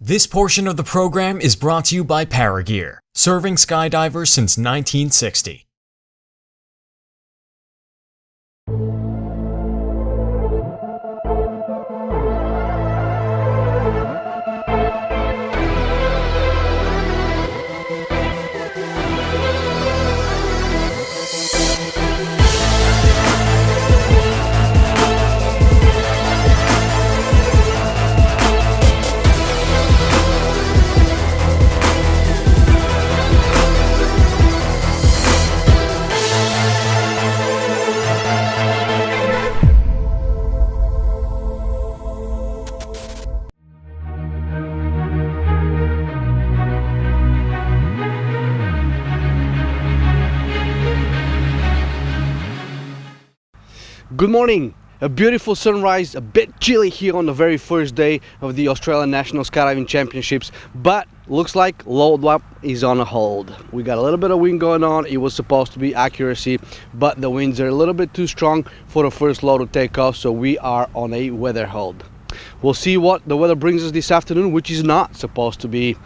This portion of the program is brought to you by Paragear, serving skydivers since 1960. Good morning. A beautiful sunrise, a bit chilly here on the very first day of the Australian National Skydiving Championships, but looks like load up is on a hold. We got a little bit of wind going on. It was supposed to be accuracy, but the winds are a little bit too strong for the first load to take off, so we are on a weather hold. We'll see what the weather brings us this afternoon, which is not supposed to be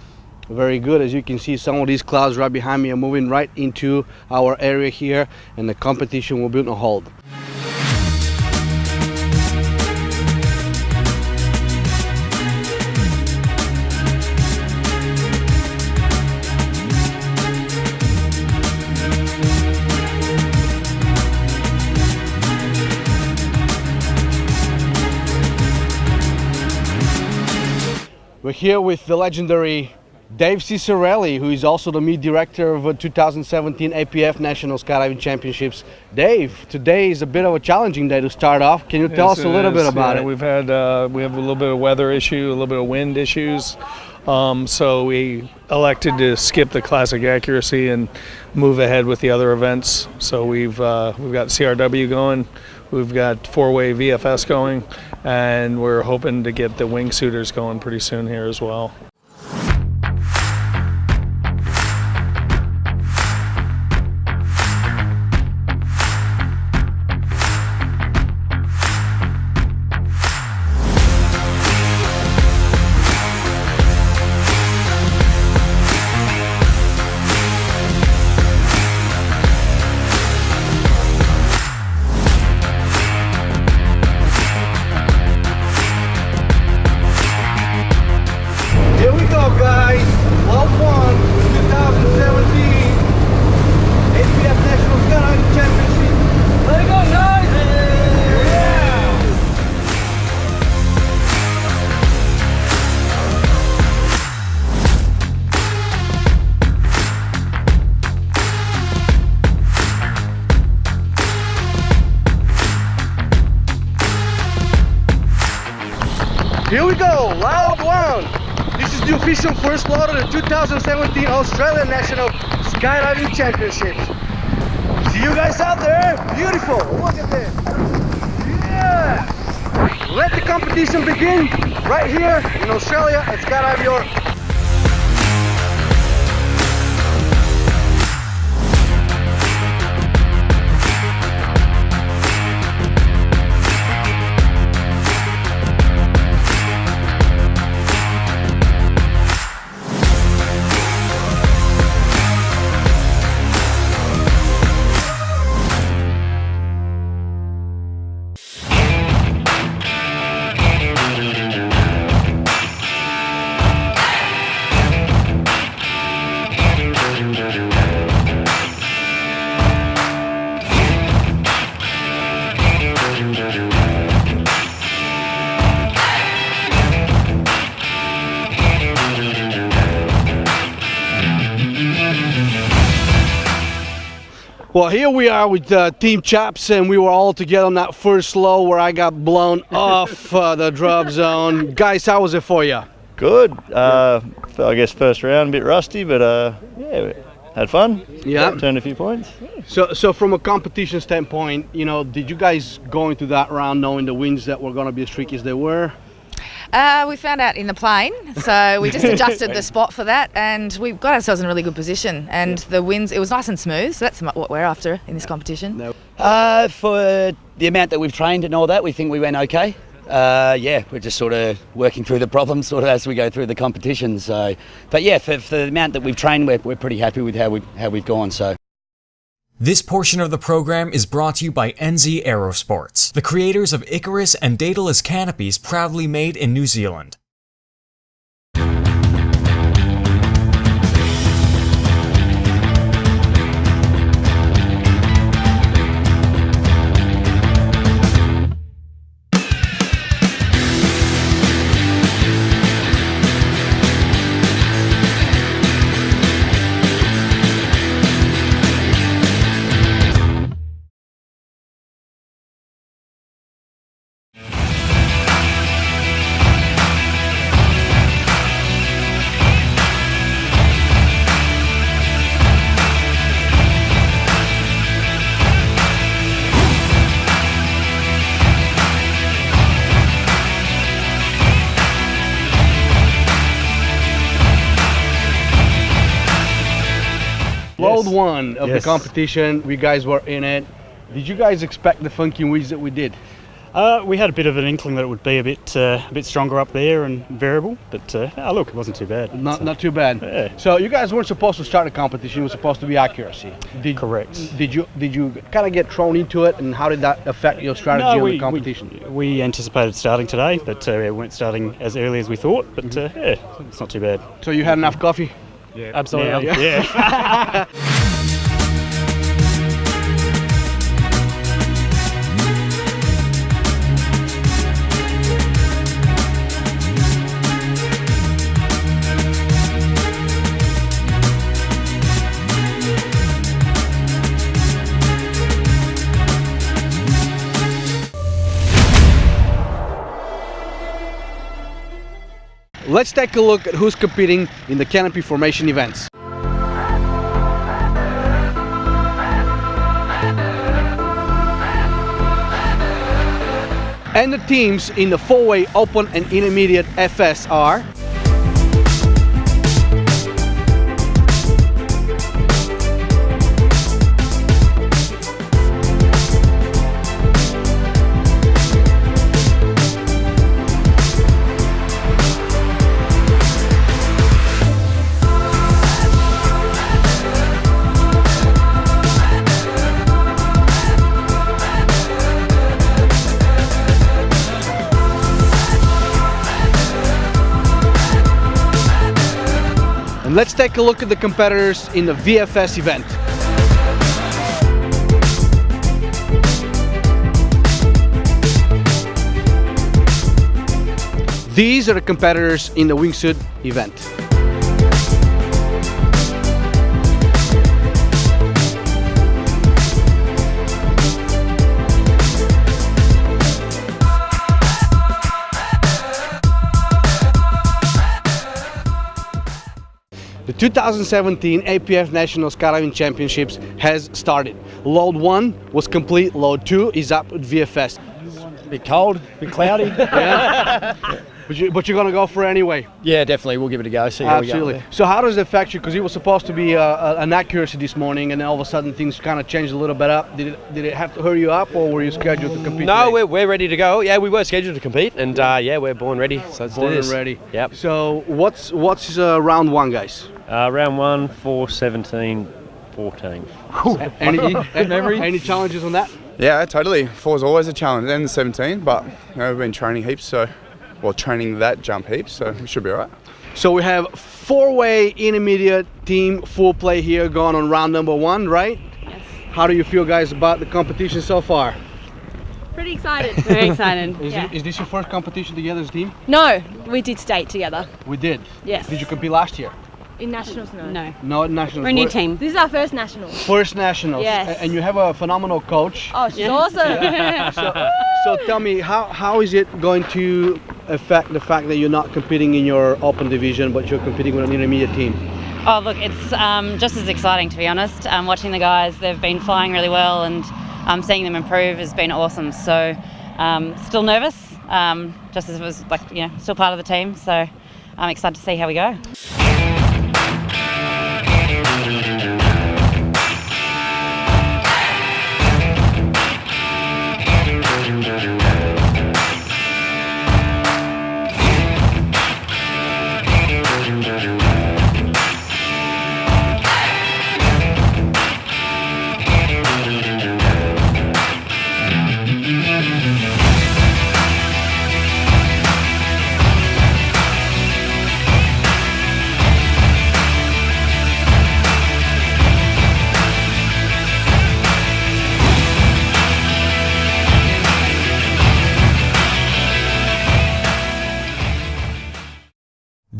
very good. As you can see, some of these clouds right behind me are moving right into our area here, and the competition will be on a hold. We're here with the legendary Dave Cicerelli, who is also the meet director of the 2017 APF National Skydiving Championships. Dave, today is a bit of a challenging day to start off. Can you tell us a little bit about it? We have a little bit of weather issue, a little bit of wind issues. So we elected to skip the classic accuracy and move ahead with the other events. So we've got CRW going, we've got four-way VFS going, and we're hoping to get the wingsuiters going pretty soon here as well. Guys, Loud 1, 2017 APF National Skydiving Championship. Let it go, guys! Yeah! Here we go, Loud 1. This is the official first load of the 2017 Australian National Skydiving Championships. See you guys out there. Beautiful. Look at this. Yeah. Let the competition begin right here in Australia at Skydive York. Well, here we are with Team Chaps, and we were all together on that first low where I got blown off the drop zone. Guys, how was it for you? Good. I guess first round a bit rusty, but yeah, had fun. Yeah. Turned a few points. So from a competition standpoint, you know, did you guys go into that round knowing the winds that were going to be as tricky as they were? We found out in the plane, so we just adjusted the spot for that, and we got ourselves in a really good position. And the winds, it was nice and smooth, so that's what we're after in this competition. For the amount that we've trained and all that, we think we went okay. Yeah, we're just sort of working through the problems sort of as we go through the competition. So, but yeah, for the amount that we've trained, we're pretty happy with how we've gone. So. This portion of the program is brought to you by NZ Aerosports, the creators of Icarus and Daedalus canopies proudly made in New Zealand. Load one of the Yes. competition, we guys were in it. Did you guys expect the funky winds that we did? We had a bit of an inkling that it would be a bit stronger up there and variable, but look, it wasn't too bad. Not too bad. Yeah. So you guys weren't supposed to start the competition, it was supposed to be accuracy. Correct. Did you kind of get thrown into it, and how did that affect your strategy on the competition? We anticipated starting today, but we weren't starting as early as we thought, but yeah, it's not too bad. So you had enough coffee? Yeah, absolutely. Yeah. Let's take a look at who's competing in the canopy formation events. And the teams in the four-way open and intermediate FS are and let's take a look at the competitors in the VFS event. These are the competitors in the wingsuit event. The 2017 APF National Skydiving Championships has started. Load 1 was complete, load 2 is up at VFS. A bit cold, a bit cloudy. Yeah. But you're gonna go for it anyway. Yeah, definitely. We'll give it a go. See how we go. Absolutely. So how does it affect you? Because it was supposed to be an accuracy this morning, and then all of a sudden things kind of changed a little bit up. Did it have to hurry you up, or were you scheduled to compete? No, today? we're ready to go. Yeah, we were scheduled to compete, and yeah, we're born ready. So let's Born do and this. ready. Yep. So what's round 1, guys? Round 1, 4, 17, 14. Any challenges on that? Yeah, totally. 4 is always a challenge, and the 17, but we've been training heaps, training that jump heaps, so we should be all right. So we have 4-way intermediate team full play here going on round number 1, right? Yes. How do you feel, guys, about the competition so far? Pretty excited. Very excited. Is this your first competition together as a team? No, we did state together. We did. Yes. Did you compete last year? In nationals, no. No, at nationals. We're a new team. This is our first nationals. First nationals. Yes. And you have a phenomenal coach. Oh, she's awesome. So tell me, how is it going to affect the fact that you're not competing in your open division, but you're competing with an intermediate team? Oh, look, it's just as exciting, to be honest. Watching the guys, they've been flying really well, and seeing them improve has been awesome. So, still nervous, just as it was still part of the team. So, I'm excited to see how we go.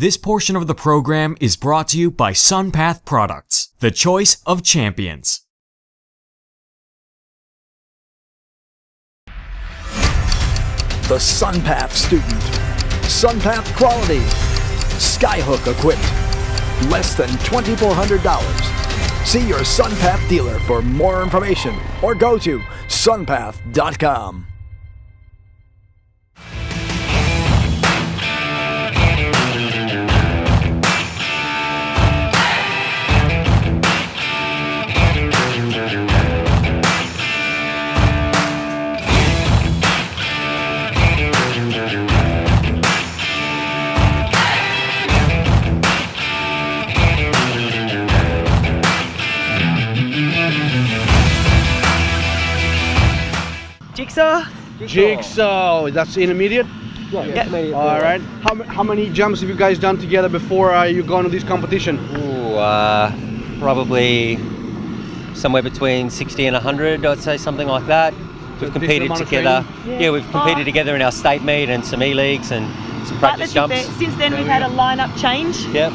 This portion of the program is brought to you by Sunpath Products, the choice of champions. The Sunpath student. Sunpath quality. Skyhook equipped. Less than $2,400. See your Sunpath dealer for more information or go to sunpath.com. Jigsaw, that's intermediate? Yeah. All right. How many jumps have you guys done together before you go into this competition? Ooh, probably somewhere between 60 and 100, I'd say, something like that. We've competed together. Yeah, we've competed together in our state meet and some E-leagues and some practice jumps. Since then, we've had a lineup change. Yep.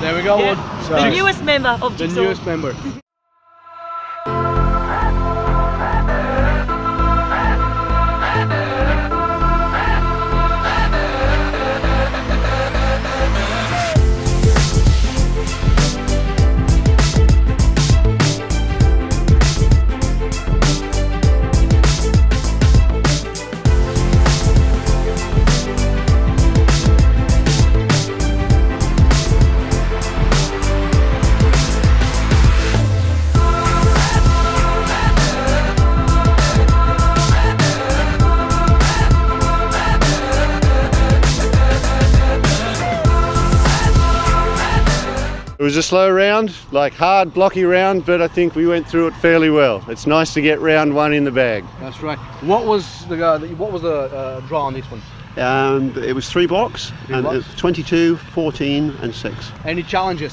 There we go. Yeah. The newest member of Jigsaw. The newest member. It was a slow round, like hard, blocky round, but I think we went through it fairly well. It's nice to get round one in the bag. That's right. What was the draw on this one? It was 3 blocks, and it was 22, 14 and 6. Any challenges?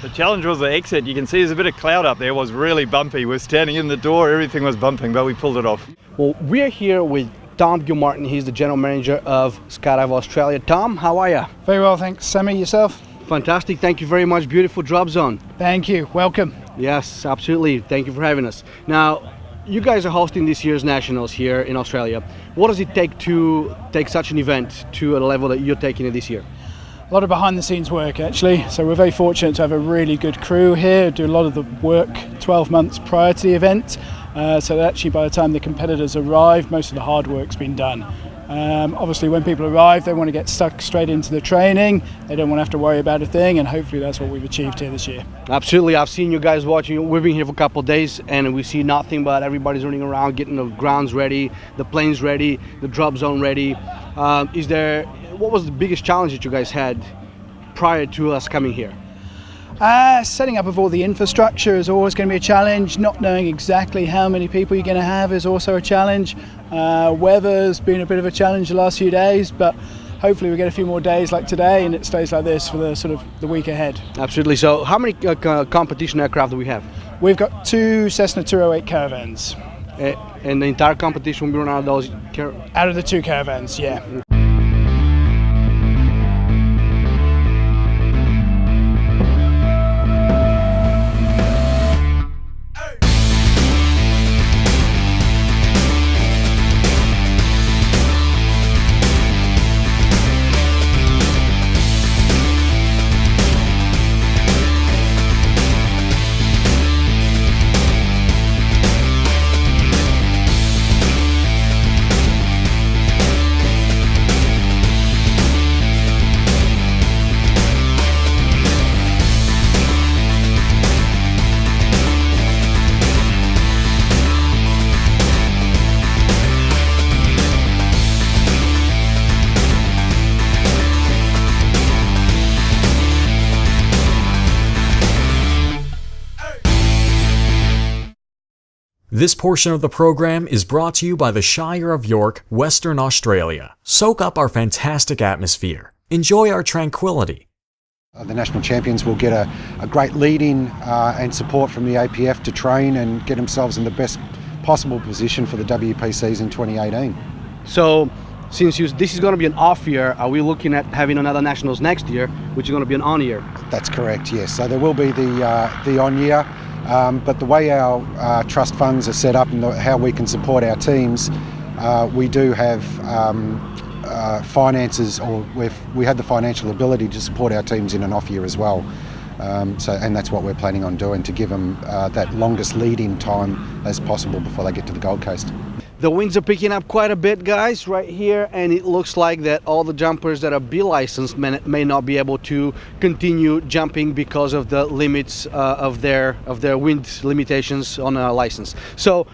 The challenge was the exit. You can see there's a bit of cloud up there. It was really bumpy. We're standing in the door, everything was bumping, but we pulled it off. Well, we're here with Tom Gilmartin. He's the general manager of Skydive Australia. Tom, how are you? Very well, thanks. Sammy, yourself? Fantastic. Thank you very much. Beautiful drop zone. Thank you. Welcome. Yes, absolutely. Thank you for having us. Now, you guys are hosting this year's Nationals here in Australia. What does it take to take such an event to a level that you're taking it this year? A lot of behind the scenes work, actually. So we're very fortunate to have a really good crew here, do a lot of the work 12 months prior to the event. So that actually by the time the competitors arrive, most of the hard work's been done. Obviously when people arrive, they want to get stuck straight into the training. They don't want to have to worry about a thing, and hopefully that's what we've achieved here this year. Absolutely. I've seen you guys watching. We've been here for a couple of days and we see nothing but everybody's running around, getting the grounds ready, the planes ready, the drop zone ready. What was the biggest challenge that you guys had prior to us coming here? Setting up of all the infrastructure is always going to be a challenge. Not knowing exactly how many people you're going to have is also a challenge. Weather's been a bit of a challenge the last few days, but hopefully we get a few more days like today and it stays like this for the sort of the week ahead. Absolutely. So how many competition aircraft do we have? We've got 2 Cessna 208 Caravans. And the entire competition will be run out of those? Out of the 2 Caravans, yeah. This portion of the program is brought to you by the Shire of York, Western Australia. Soak up our fantastic atmosphere. Enjoy our tranquility. The national champions will get a great lead-in and support from the APF to train and get themselves in the best possible position for the WPCs in 2018. So since this is going to be an off year, are we looking at having another nationals next year, which is going to be an on year? That's correct, yes. So there will be the on year, but the way our trust funds are set up and how we can support our teams, we do have finances, or we have the financial ability to support our teams in an off year as well. And that's what we're planning on doing, to give them that longest lead-in time as possible before they get to the Gold Coast. The winds are picking up quite a bit, guys, right here, and it looks like that all the jumpers that are B licensed may not be able to continue jumping because of the limits of their wind limitations on a license. So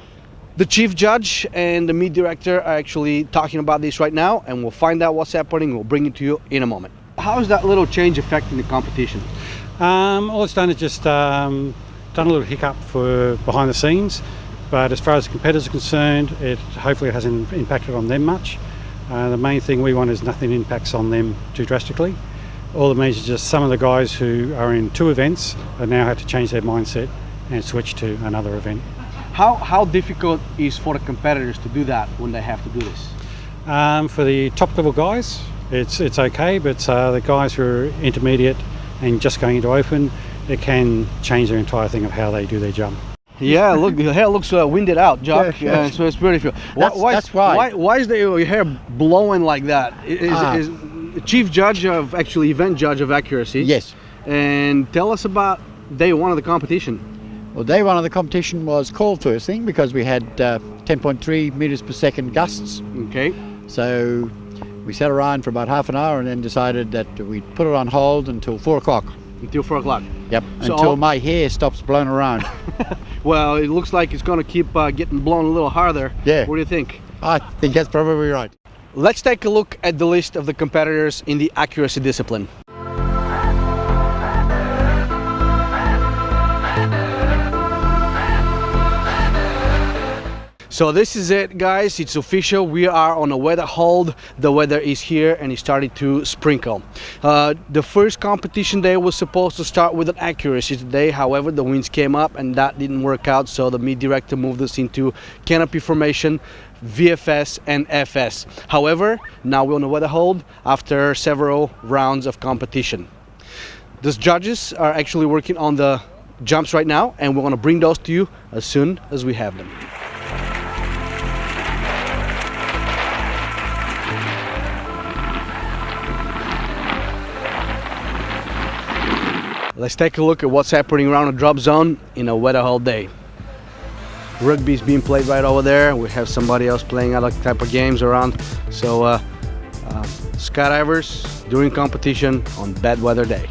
the chief judge and the meet director are actually talking about this right now, and we'll find out what's happening. We'll bring it to you in a moment. How is that little change affecting the competition? All it's done is just done a little hiccup for behind the scenes. But as far as the competitors are concerned, it hopefully hasn't impacted on them much. The main thing we want is nothing impacts on them too drastically. All it means is just some of the guys who are in 2 events are now have to change their mindset and switch to another event. How difficult is for the competitors to do that when they have to do this? For the top level guys, it's okay, but the guys who are intermediate and just going into open, it can change their entire thing of how they do their jump. Yeah, look, the hair looks winded out, Jock. Yeah, so it's beautiful. That's right. Why is your hair blowing like that? Is the chief judge of, actually event judge of accuracy? Yes. And tell us about day one of the competition. Well, day one of the competition was called first thing because we had 10.3 meters per second gusts. Okay. So we sat around for about half an hour and then decided that we'd put it on hold until 4 o'clock. Until 4 o'clock? Yep, So until my hair stops blowing around. Well, it looks like it's going to keep getting blown a little harder. Yeah. What do you think? I think that's probably right. Let's take a look at the list of the competitors in the accuracy discipline. So this is it, guys. It's official. We are on a weather hold. The weather is here and it started to sprinkle. The first competition day was supposed to start with an accuracy today. However, the winds came up and that didn't work out. So the meet director moved us into canopy formation, VFS and FS. However, now we're on a weather hold after several rounds of competition. The judges are actually working on the jumps right now, and we're going to bring those to you as soon as we have them. Let's take a look at what's happening around the drop zone in a weather hold day. Rugby is being played right over there. We have somebody else playing other type of games around. So skydivers during competition on bad weather day.